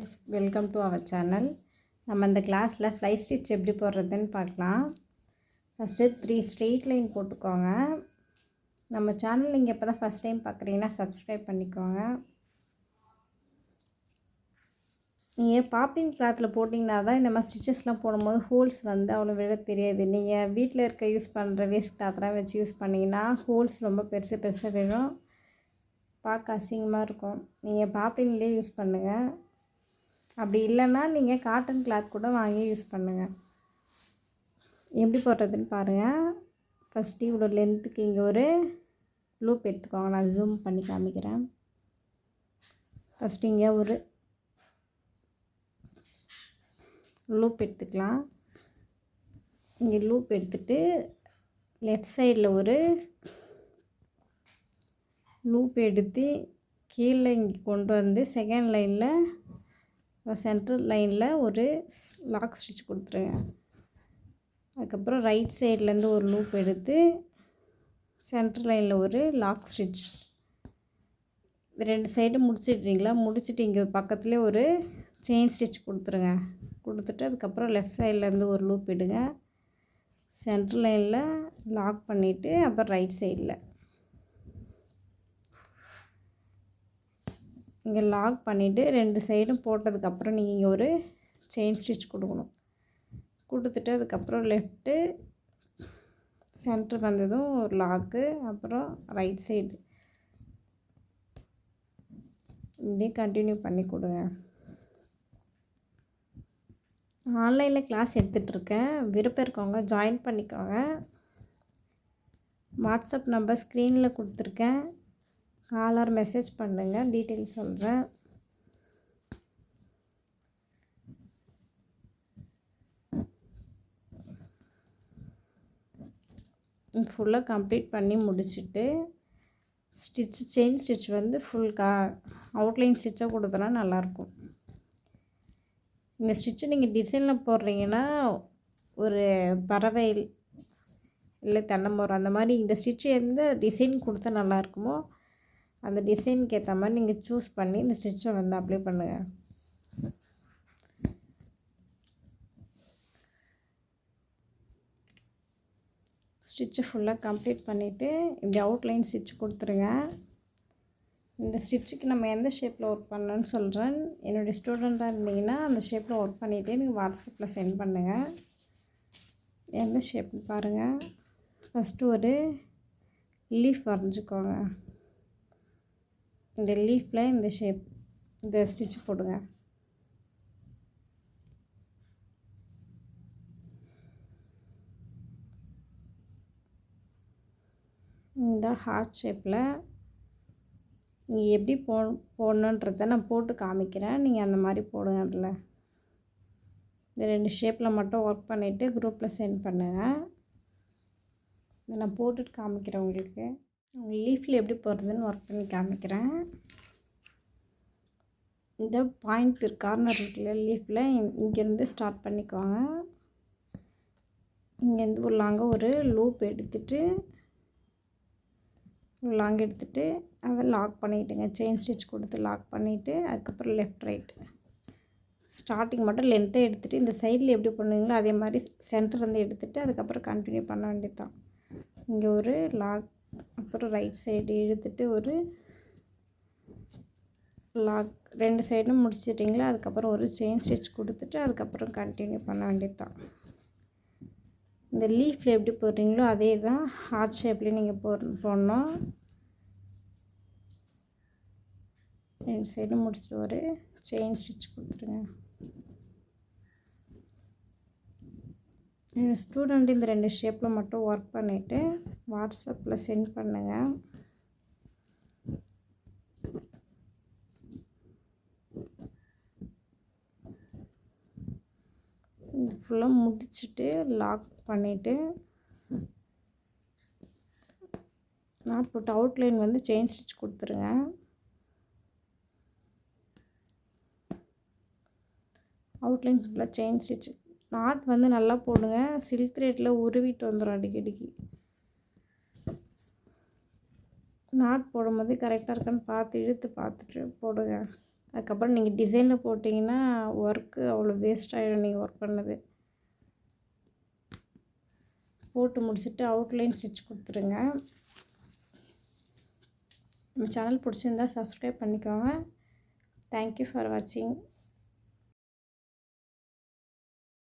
Friends, welcome to our channel. நம்ம இந்த கிளாஸில் ஃப்ளை ஸ்டிச் எப்படி போடுறதுன்னு பார்க்கலாம். ஃபஸ்ட்டு 3 ஸ்ட்ரெயிட் லைன் போட்டுக்கோங்க. நம்ம சேனல் நீங்கள் இப்போ தான் ஃபஸ்ட் டைம் பார்க்குறீங்கன்னா சப்ஸ்கிரைப் பண்ணிக்கோங்க. நீங்கள் பாப்பிங் கிளாத்தில் போட்டிங்கன்னா தான் இந்த மாதிரி ஸ்டிச்சஸ்லாம் போடும்போது ஹோல்ஸ் வந்து அவ்வளோ விட தெரியாது. நீங்கள் வீட்டில் இருக்க யூஸ் பண்ணுற வேஸ்ட் கிளாத்லாம் வச்சு யூஸ் பண்ணிங்கன்னா ஹோல்ஸ் ரொம்ப பெருசு பெருசாக விழும், பார்க்க அசிங்கமாக இருக்கும். நீங்கள் பாப்பிங்லேயே யூஸ் பண்ணுங்கள். அப்படி இல்லைன்னா நீங்கள் காட்டன் கிளாத் கூட வாங்கி யூஸ் பண்ணுங்கள். எப்படி போடுறதுன்னு பாருங்கள். ஃபஸ்ட்டு இவ்வளோ லென்த்துக்கு இங்கே ஒரு லூப் எடுத்துக்கோங்க. நான் ஜூம் பண்ணி காமிக்கிறேன். ஃபஸ்ட்டு இங்கே ஒரு லூப் எடுத்துக்கலாம். இங்கே லூப் எடுத்துகிட்டு லெஃப்ட் சைடில் ஒரு லூப் எடுத்து கீழே இங்கே கொண்டு வந்து செகண்ட் லைனில் சென்ட்ரல் லைனில் ஒரு லாக் ஸ்டிச் கொடுத்துருங்க. அதுக்கப்புறம் ரைட் சைட்லேருந்து ஒரு லூப் எடுத்து சென்ட்ரல் லைனில் ஒரு லாக் ஸ்டிச். ரெண்டு சைடு முடிச்சிட்றீங்களா? முடிச்சுட்டு இங்கே பக்கத்துலேயே ஒரு செயின் ஸ்டிச் கொடுத்துருங்க. கொடுத்துட்டு அதுக்கப்புறம் லெஃப்ட் சைட்லேருந்து ஒரு லூப் எடுங்க. சென்ட்ரல் லைனில் லாக் பண்ணிவிட்டு அப்புறம் ரைட் சைடில் இங்கே லாக் பண்ணிவிட்டு ரெண்டு சைடும் போட்டதுக்கப்புறம் நீங்கள் இங்கே ஒரு செயின் ஸ்டிச் கொடுக்கணும். கொடுத்துட்டு அதுக்கப்புறம் லெஃப்ட்டு சென்ட்ரு வந்ததும் ஒரு லாக்கு, அப்புறம் ரைட் சைடு இப்படியே கண்டினியூ பண்ணி கொடுங்க. ஆன்லைனில் கிளாஸ் எடுத்துகிட்ருக்கேன். விருப்பம் இருக்கவங்க ஜாயின் பண்ணிக்கோங்க. வாட்ஸ்அப் நம்பர் ஸ்க்ரீனில் கொடுத்துருக்கேன். கால் ஆர் மெசேஜ் பண்ணுங்கள், டீட்டெயில்ஸ் சொல்கிறேன். ஃபுல்லாக கம்ப்ளீட் பண்ணி முடிச்சுட்டு செயின் ஸ்டிச் வந்து ஃபுல் அவுட்லைன் ஸ்டிச்சாக கொடுத்தனா நல்லாயிருக்கும். இந்த ஸ்டிச்சு நீங்கள் டிசைனில் போடுறீங்கன்னா ஒரு பறவை இல்லை தென்னைமரம் அந்த மாதிரி இந்த ஸ்டிச்சு எந்த டிசைன் கொடுத்தா நல்லாயிருக்குமோ அந்த டிசைனுக்கு ஏற்ற மாதிரி நீங்கள் சூஸ் பண்ணி இந்த ஸ்டிச்சை வந்து அப்ளை பண்ணுங்கள். ஸ்டிச்சு ஃபுல்லாக கம்ப்ளீட் பண்ணிவிட்டு இப்படி அவுட்லைன் ஸ்டிச் கொடுத்துருங்க. இந்த ஸ்டிச்சுக்கு நம்ம எந்த ஷேப்பில் ஒர்க் பண்ணணும்னு சொல்கிறேன். என்னுடைய ஸ்டூடெண்ட்டாக இருந்தீங்கன்னா அந்த ஷேப்பில் ஒர்க் பண்ணிவிட்டு நீங்கள் வாட்ஸ்அப்பில் சென்ட் பண்ணுங்கள். எந்த ஷேப்னு பாருங்கள். ஃபஸ்ட்டு ஒரு லீஃப் வரைஞ்சிக்கோங்க. இந்த லீஃபில் இந்த ஷேப் இந்த ஸ்டிச் போடுங்க. இந்த ஹார்ட் ஷேப்பில் நீங்கள் எப்படி போடணுன்றதை நான் போட்டு காமிக்கிறேன். நீங்கள் அந்த மாதிரி போடுங்க. அதில் இந்த ரெண்டு ஷேப்பில் மட்டும் ஒர்க் பண்ணிவிட்டு குரூப்பில் சென்ட் பண்ணுங்கள். இதை நான் போட்டுட்டு காமிக்கிறேன் உங்களுக்கு. லீஃபில் எப்படி போடுறதுன்னு ஒர்க் பண்ணி காமிக்கிறேன். இந்த பாயிண்ட் கார்னர் இருக்குல்ல லீஃபில், இங்கேருந்து ஸ்டார்ட் பண்ணிக்கோங்க. இங்கேருந்து ஒரு லாங்காக ஒரு லூப் எடுத்துகிட்டு அதை லாக் பண்ணிவிட்டுங்க. செயின் ஸ்டிச் கொடுத்து லாக் பண்ணிவிட்டு அதுக்கப்புறம் லெஃப்ட் ரைட் ஸ்டார்டிங் மட்டும் லென்த்தாக எடுத்துகிட்டு இந்த சைடில் எப்படி பண்ணுவீங்களோ அதே மாதிரி சென்டர்லேருந்து எடுத்துகிட்டு அதுக்கப்புறம் கண்டினியூ பண்ண வேண்டியது தான். இங்கே ஒரு லாக், அப்புறம் ரைட் சைடு இழுத்துட்டு ஒரு லாக், ரெண்டு சைடும் முடிச்சிட்டிங்களா? அதுக்கப்புறம் ஒரு செயின் ஸ்டிச் கொடுத்துட்டு அதுக்கப்புறம் கண்டினியூ பண்ண வேண்டியது தான். இந்த லீஃபில் எப்படி போடுறீங்களோ அதே தான் ஹார்ட் ஷேப்லேயும் நீங்கள் போடணும். ரெண்டு சைடும் முடிச்சுட்டு ஒரு செயின் ஸ்டிச் கொடுத்துருங்க. என் ஸ்டூடெண்ட் இந்த ரெண்டு ஷேப்பில் மட்டும் ஒர்க் பண்ணிவிட்டு வாட்ஸ்அப்பில் சென்ட் பண்ணுங்கள். ஃபுல்லாக முடிச்சுட்டு லாக் பண்ணிவிட்டு நாட் போட்டு அவுட்லைன் வந்து செயின் ஸ்டிச் கொடுத்துருங்க. அவுட்லைன் ஃபுல்லாக செயின் ஸ்டிச். நாட் வந்து நல்லா போடுங்க. சில்க் த்ரெட்டில் உருவிட்டு வந்துடும் அடிக்கடிக்கு. நாட் போடும்போது கரெக்டாக இருக்கான்னு பார்த்து இழுத்து பார்த்துட்டு போடுங்க. அதுக்கப்புறம் நீங்கள் டிசைனில் போட்டிங்கன்னா ஒர்க்கு அவ்வளோ வேஸ்ட் ஆகிடும் நீங்கள் ஒர்க் பண்ணது. போட்டு முடிச்சுட்டு அவுட்லைன் ஸ்டிச் கொடுத்துருங்க. நம்ம சேனல் பிடிச்சிருந்தா சப்ஸ்கிரைப் பண்ணிக்கோங்க. தேங்க்யூ ஃபார் வாட்சிங்.